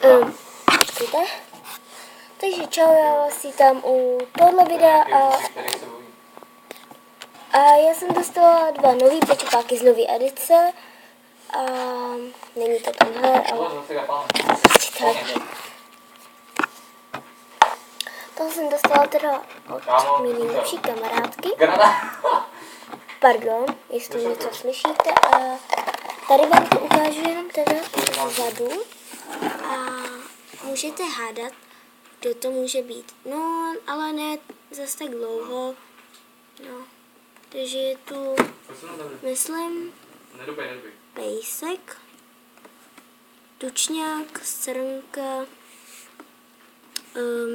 Počkejte. Takže čau, já vás vítám u tohle videa a já jsem dostala 2 nový pečopáky z nový edice a není to tenhle, ale prostě tak. To jsem dostala teda od mé nejlepší kamarádky. Pardon, jestli něco slyšíte. A tady vám to ukážu jenom teda vzadu a můžete hádat, kdo to může být. No, ale ne zase tak dlouho. No, takže je tu, myslím, pejsek, tučňák, srnka,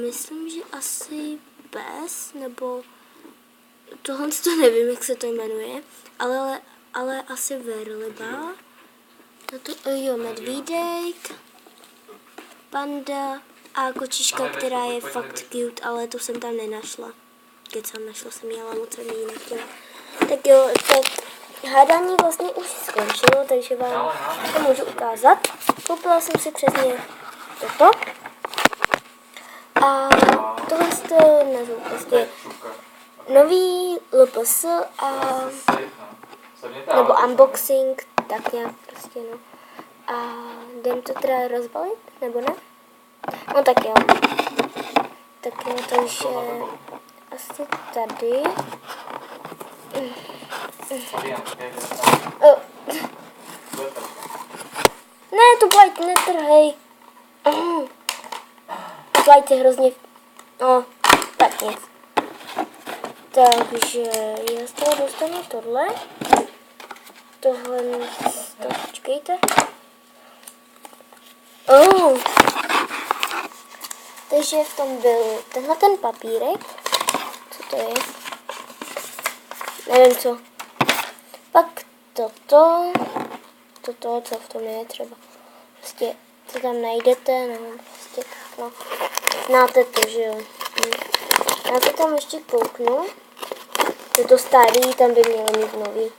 myslím, že asi pes, nebo tohle to nevím, jak se to jmenuje, ale asi velryba. Jo, medvídek, panda a kočička, která je fakt cute, ale to jsem tam nenašla. Kecám, našla jsem ji, ale moc jsem ji nechtěla. Tak jo, tak hádání vlastně už skončilo, takže vám to můžu ukázat. Koupila jsem si přesně toto. A tohle to nazvu prostě nový LPS a nebo unboxing, tak nějak prostě no. A jdem to teda rozbalit, nebo ne? No tak jo. Tak jo, takže asi tady. Ne, tu Blight netrhej. Blight je hrozně... No, tak nic. Takže já z toho dostanu tohle. Tohle, počkejte. Takže v tom byl tenhle ten papírek. Co to je? Nevím co. Pak toto, co v tom je třeba. Prostě to tam najdete, nebo prostě tak, no. Znáte to, že jo. Já to tam ještě kouknu. Je to starý, tam by mělo mít nový.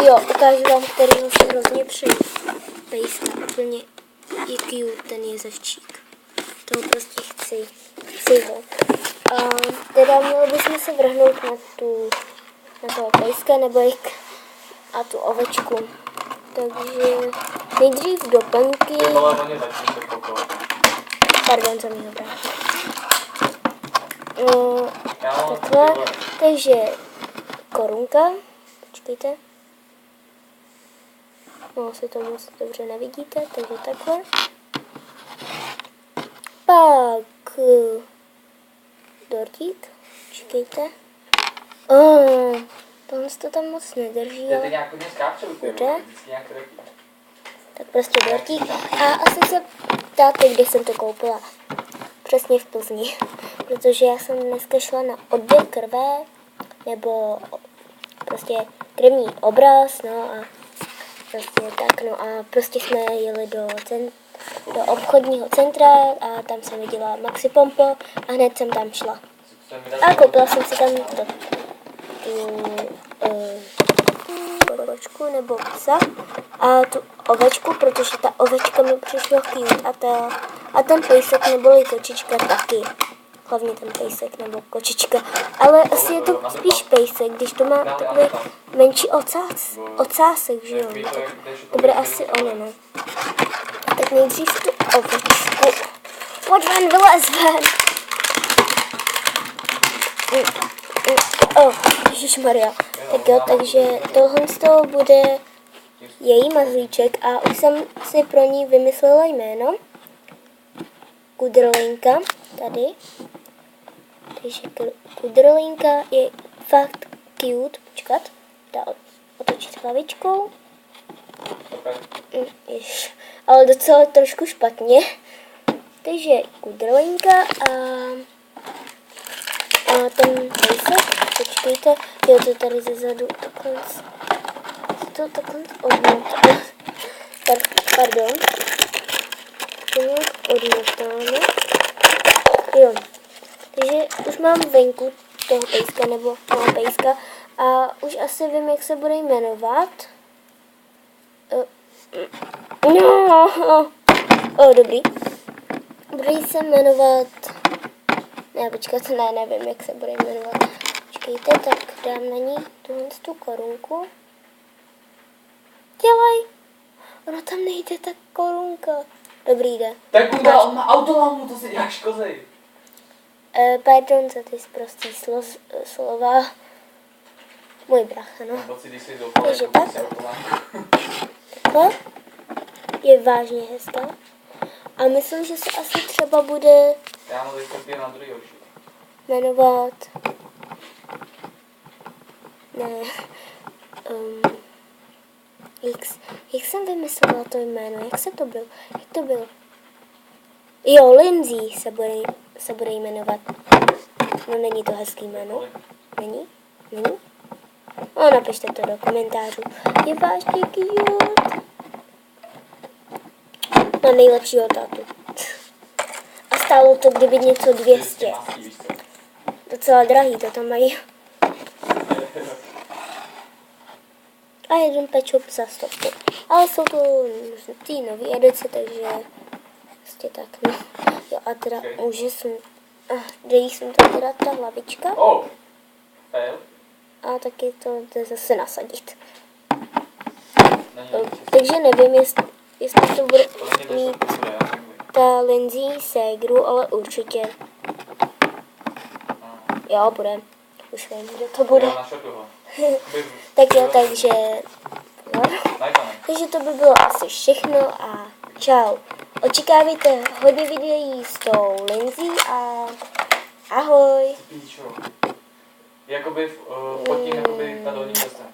Jo, ukážu vám, kterýho si hrozně přeju. Pejska, úplně je cute, ten jezevčík. Toho prostě chci ho. A teda měli bychom se vrhnout na toho pejska nebo a tu ovečku. Takže nejdřív doplňky. Pardon, co mi ho brát. Takhle, takže korunka. Počkejte. No, asi to moc dobře nevidíte, takže takhle. Pak dortík. Počkejte. Tohle to tam moc nedrží, ale bude. Tak prostě dortík. A asi se ptáte, kde jsem to koupila. Přesně v Plzni. Protože já jsem dneska šla na odběr krve, nebo prostě krevní obraz, no a prostě tak, no a prostě jsme jeli do obchodního centra a tam jsem viděla Maxi Pompo a hned jsem tam šla. A koupila jsem si tam tu ovečku nebo psa a tu ovečku, protože ta ovečka mi přišla cute a ten pejsek neboli kočička taky. Hlavně ten pejsek nebo kočička. Ale asi je to spíš pejsek, když to má takový menší ocásek, že jo? Tak to bude asi ono, no. Tak nejdřív tu ovečku. Pojď ven, vylez ven. Ježišmarja. Tak jo, takže tohle z toho bude její mazlíček a už jsem si pro ní vymyslela jméno. Kudrlinka, tady. Takže kudrlinka je fakt cute. Počkat, dá otočit hlavičkou. Ale docela trošku špatně. Takže kudrlinka a ten pejsek, počkejte, jo, to tady zezadu takhle odmotáme. Pardon. To nějak odmotáme. Jo. Takže už mám venku toho pejska nebo toho pejska a už asi vím, jak se bude jmenovat. No. O, dobrý. Bude se jmenovat... Ne, počkat, nevím, jak se bude jmenovat. Počkejte, tak dám na ní tu korunku. Dělej. Ono tam nejde ta korunka. Dobrý, jde. Tak Kunda, on má autolamu, to si děláš kozej. Pardon za ty prostý slova. Můj brácha, no. Pocit, když jsi doufal, Takže jako tak. si autolamu. Takhle. Je vážně hezká. A myslím, že se asi třeba bude Já mám teď kopie na druhý oči. jmenovat... Ne. Jak jsem vymyslela to jméno? Jak se to bylo? Jak to bylo? Jo, Lindsay se bude jmenovat. No není to hezký jméno. Není? Není? No, napište to do komentářů. Je vážně cute. Na nejlepšího tátu. A stálo to kdyby něco 200. Docela drahý, to tam mají. A jeden pečup za 100. Ale jsou to ty nový edice, takže prostě tak, no. Jo, a teda dejí jsem to teda ta hlavička. A taky to jde zase nasadit. Takže nevím, jestli to bude mít ta Lindsay ségru, ale určitě. Jo, bude. Už vím, kde to bude. Tak jo, takže to by bylo asi všechno a čau. Očekávejte hodně videí s tou Lindsay a ahoj. Jakoby pod tím, jakoby ta dolní cesta.